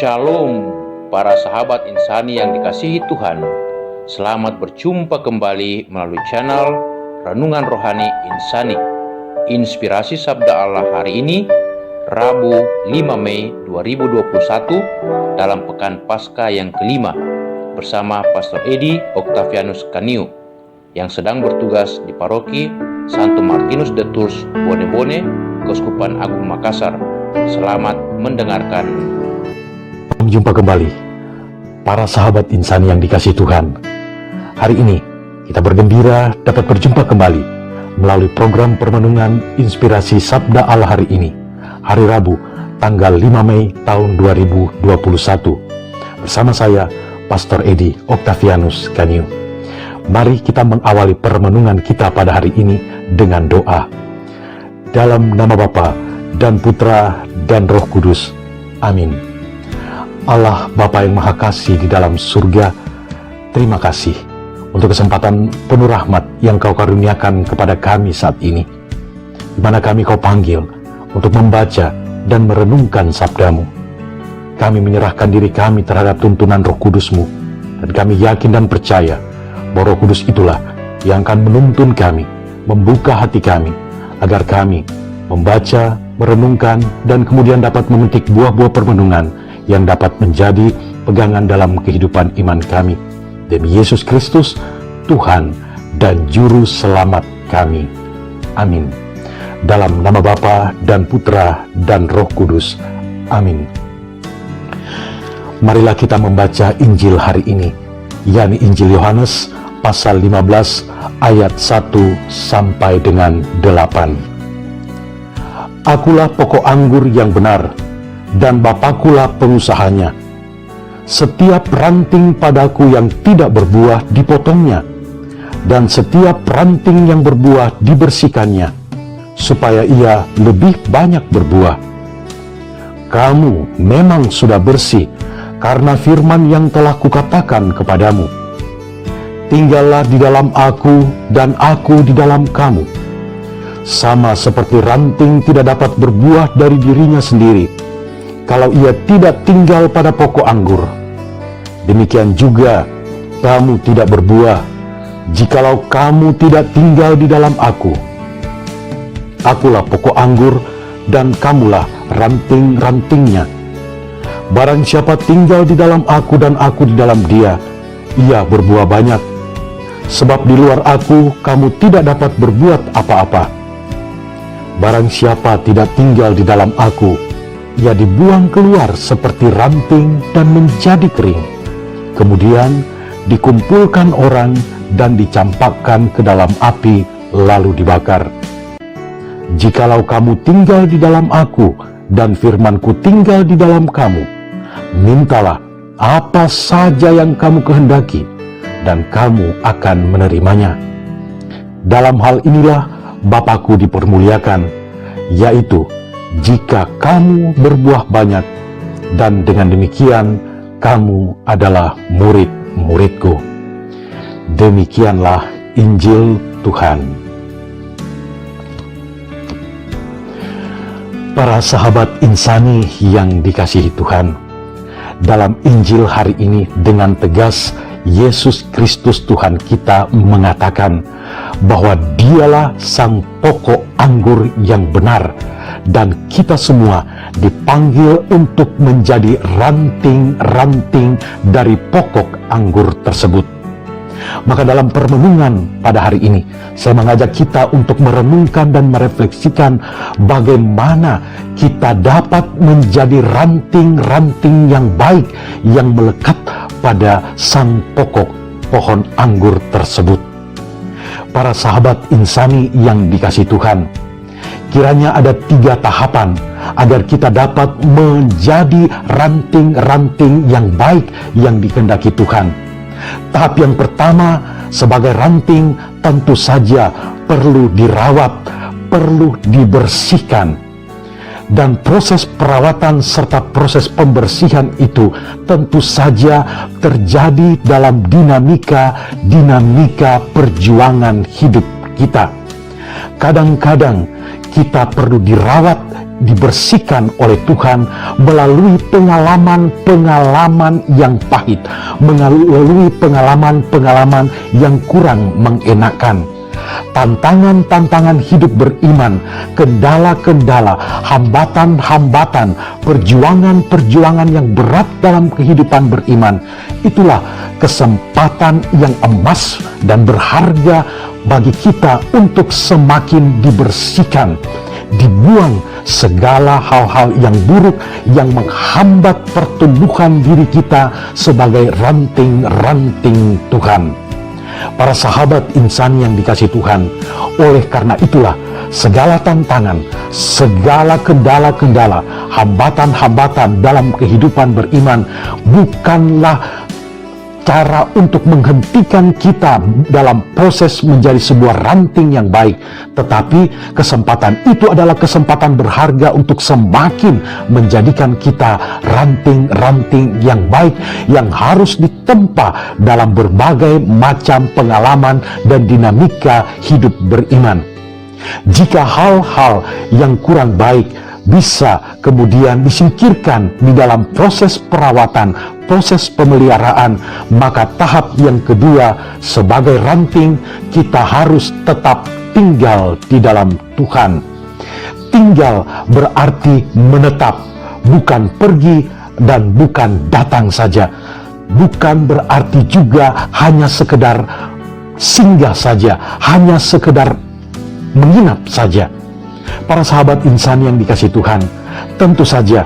Shalom para sahabat insani yang dikasihi Tuhan. Selamat berjumpa kembali melalui channel Renungan Rohani Insani. Inspirasi Sabda Allah hari ini, Rabu 5 Mei 2021, dalam Pekan Paskah yang kelima, bersama Pastor Edi Octavianus Kaniu yang sedang bertugas di Paroki Santo Martinus de Tours, Bone-Bone, Keuskupan Agung Makassar. Selamat mendengarkan. Jumpa kembali para sahabat insani yang dikasihi Tuhan. Hari ini kita bergembira dapat berjumpa kembali melalui program permenungan Inspirasi Sabda Allah hari ini, hari Rabu tanggal 5 Mei tahun 2021, bersama saya Pastor Edi Octavianus Kaniu. Mari kita mengawali permenungan kita pada hari ini dengan doa. Dalam nama Bapa dan Putra dan Roh Kudus. Amin. Allah Bapa yang Maha Kasih di dalam surga, terima kasih untuk kesempatan penuh rahmat yang Kau karuniakan kepada kami saat ini, di mana kami Kau panggil untuk membaca dan merenungkan sabda-Mu. Kami menyerahkan diri kami terhadap tuntunan Roh Kudus-Mu, dan kami yakin dan percaya bahwa Roh Kudus itulah yang akan menuntun kami, membuka hati kami, agar kami membaca, merenungkan, dan kemudian dapat memetik buah-buah permenungan yang dapat menjadi pegangan dalam kehidupan iman kami. Demi Yesus Kristus, Tuhan dan Juru Selamat kami. Amin. Dalam nama Bapa dan Putra dan Roh Kudus. Amin. Marilah kita membaca Injil hari ini, yakni Injil Yohanes pasal 15 ayat 1 sampai dengan 8. Akulah pokok anggur yang benar, dan Bapakulah pengusahanya. Setiap ranting padaku yang tidak berbuah dipotongnya, dan setiap ranting yang berbuah dibersihkannya, supaya ia lebih banyak berbuah. Kamu memang sudah bersih karena firman yang telah kukatakan kepadamu. Tinggallah di dalam aku dan aku di dalam kamu. Sama seperti ranting tidak dapat berbuah dari dirinya sendiri kalau ia tidak tinggal pada pokok anggur, demikian juga kamu tidak berbuah jikalau kamu tidak tinggal di dalam aku. Akulah pokok anggur dan kamulah ranting-rantingnya. Barang siapa tinggal di dalam aku dan aku di dalam dia, ia berbuah banyak. Sebab di luar aku kamu tidak dapat berbuat apa-apa. Barang siapa tidak tinggal di dalam aku, ia dibuang keluar seperti ranting dan menjadi kering. Kemudian dikumpulkan orang dan dicampakkan ke dalam api lalu dibakar. Jikalau kamu tinggal di dalam aku dan firman-Ku tinggal di dalam kamu, mintalah apa saja yang kamu kehendaki, dan kamu akan menerimanya. Dalam hal inilah Bapa-Ku dipermuliakan, yaitu jika kamu berbuah banyak, dan dengan demikian kamu adalah murid-murid-Ku. Demikianlah Injil Tuhan. Para sahabat insani yang dikasihi Tuhan, dalam Injil hari ini dengan tegas Yesus Kristus Tuhan kita mengatakan bahwa Dialah sang pokok anggur yang benar, dan kita semua dipanggil untuk menjadi ranting-ranting dari pokok anggur tersebut. Maka dalam permenungan pada hari ini, saya mengajak kita untuk merenungkan dan merefleksikan bagaimana kita dapat menjadi ranting-ranting yang baik yang melekat pada sang pokok pohon anggur tersebut. Para sahabat insani yang dikasihi Tuhan, kiranya ada 3 tahapan agar kita dapat menjadi ranting-ranting yang baik yang dikehendaki Tuhan. Tahap yang pertama, sebagai ranting tentu saja perlu dirawat, perlu dibersihkan. Dan proses perawatan serta proses pembersihan itu tentu saja terjadi dalam dinamika perjuangan hidup kita. Kadang-kadang kita perlu dirawat, dibersihkan oleh Tuhan melalui pengalaman-pengalaman yang pahit, melalui pengalaman-pengalaman yang kurang mengenakan. Tantangan-tantangan hidup beriman, kendala-kendala, hambatan-hambatan, perjuangan-perjuangan yang berat dalam kehidupan beriman, itulah kesempatan yang emas dan berharga bagi kita untuk semakin dibersihkan, dibuang segala hal-hal yang buruk yang menghambat pertumbuhan diri kita sebagai ranting-ranting Tuhan. Para sahabat insan yang dikasih Tuhan, oleh karena itulah segala tantangan, segala kendala-kendala, hambatan-hambatan dalam kehidupan beriman bukanlah cara untuk menghentikan kita dalam proses menjadi sebuah ranting yang baik, tetapi kesempatan itu adalah kesempatan berharga untuk semakin menjadikan kita ranting-ranting yang baik yang harus ditempa dalam berbagai macam pengalaman dan dinamika hidup beriman. Jika hal-hal yang kurang baik bisa kemudian disingkirkan di dalam proses perawatan, proses pemeliharaan, maka tahap yang kedua sebagai ranting, kita harus tetap tinggal di dalam Tuhan. Tinggal berarti menetap, bukan pergi dan bukan datang saja. Bukan berarti juga hanya sekedar singgah saja, hanya sekedar menginap saja. Para sahabat insan yang dikasih Tuhan, tentu saja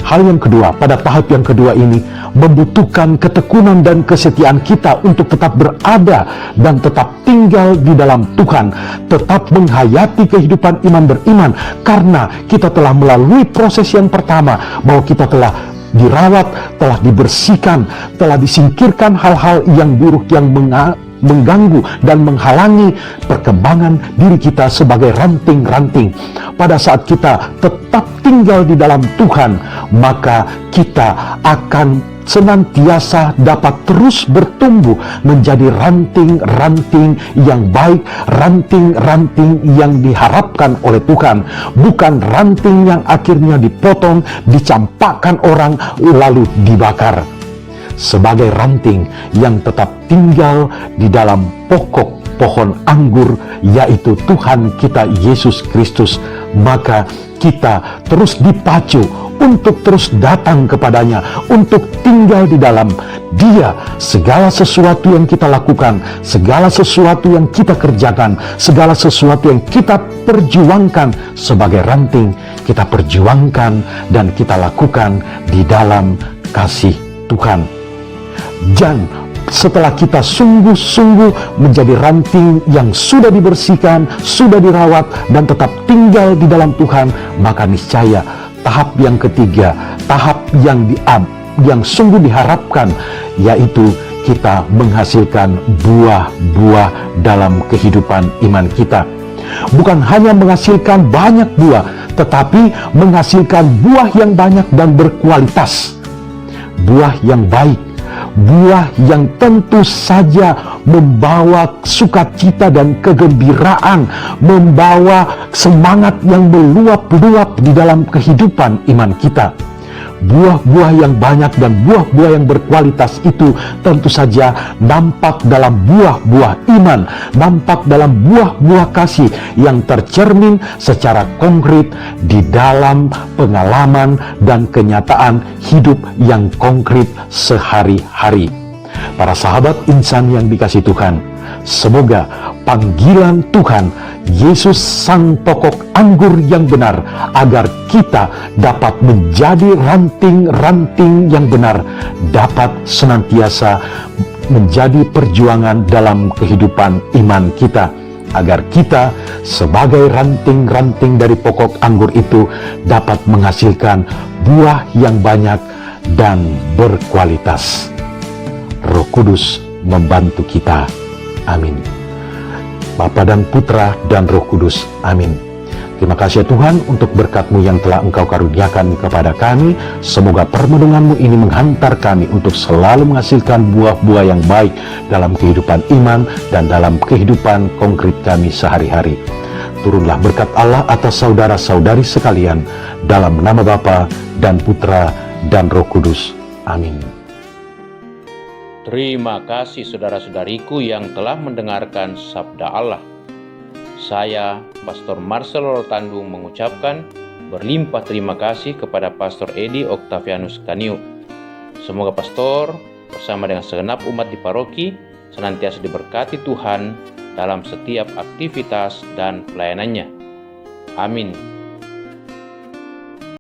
hal yang kedua, pada tahap yang kedua ini membutuhkan ketekunan dan kesetiaan kita untuk tetap berada dan tetap tinggal di dalam Tuhan, tetap menghayati kehidupan iman beriman, karena kita telah melalui proses yang pertama, bahwa kita telah dirawat, telah dibersihkan, telah disingkirkan hal-hal yang buruk yang mengganggu dan menghalangi perkembangan diri kita sebagai ranting-ranting. Pada saat kita tetap tinggal di dalam Tuhan, maka kita akan senantiasa dapat terus bertumbuh menjadi ranting-ranting yang baik, ranting-ranting yang diharapkan oleh Tuhan, bukan ranting yang akhirnya dipotong, dicampakkan orang lalu dibakar. Sebagai ranting yang tetap tinggal di dalam pokok pohon anggur, yaitu Tuhan kita Yesus Kristus, maka kita terus dipacu untuk terus datang kepadanya, untuk tinggal di dalam Dia. Segala sesuatu yang kita lakukan, segala sesuatu yang kita kerjakan, segala sesuatu yang kita perjuangkan sebagai ranting, kita perjuangkan dan kita lakukan di dalam kasih Tuhan. Dan setelah kita sungguh-sungguh menjadi ranting yang sudah dibersihkan, sudah dirawat, dan tetap tinggal di dalam Tuhan, maka niscaya tahap yang ketiga, tahap yang sungguh diharapkan, yaitu kita menghasilkan buah-buah dalam kehidupan iman kita. Bukan hanya menghasilkan banyak buah, tetapi menghasilkan buah yang banyak dan berkualitas. Buah yang baik, buah yang tentu saja membawa sukacita dan kegembiraan, membawa semangat yang meluap-luap di dalam kehidupan iman kita. Buah-buah yang banyak dan buah-buah yang berkualitas itu tentu saja nampak dalam buah-buah iman, nampak dalam buah-buah kasih yang tercermin secara konkret di dalam pengalaman dan kenyataan hidup yang konkret sehari-hari. Para sahabat insan yang dikasih Tuhan, semoga panggilan Tuhan Yesus sang pokok anggur yang benar, agar kita dapat menjadi ranting-ranting yang benar, dapat senantiasa menjadi perjuangan dalam kehidupan iman kita, agar kita sebagai ranting-ranting dari pokok anggur itu dapat menghasilkan buah yang banyak dan berkualitas. Roh Kudus membantu kita. Amin. Bapa dan Putra dan Roh Kudus. Amin. Terima kasih Tuhan untuk berkat-Mu yang telah Engkau karuniakan kepada kami. Semoga permenungan-Mu ini menghantar kami untuk selalu menghasilkan buah-buah yang baik dalam kehidupan iman dan dalam kehidupan konkret kami sehari-hari. turunlah berkat Allah atas saudara-saudari sekalian, dalam nama Bapa dan Putra dan Roh Kudus. Amin. Terima kasih saudara-saudariku yang telah mendengarkan sabda Allah. Saya, Pastor Marcelo Rotandung, mengucapkan berlimpah terima kasih kepada Pastor Edi Octavianus Kaniu. Semoga Pastor bersama dengan segenap umat di paroki senantiasa diberkati Tuhan dalam setiap aktivitas dan pelayanannya. Amin.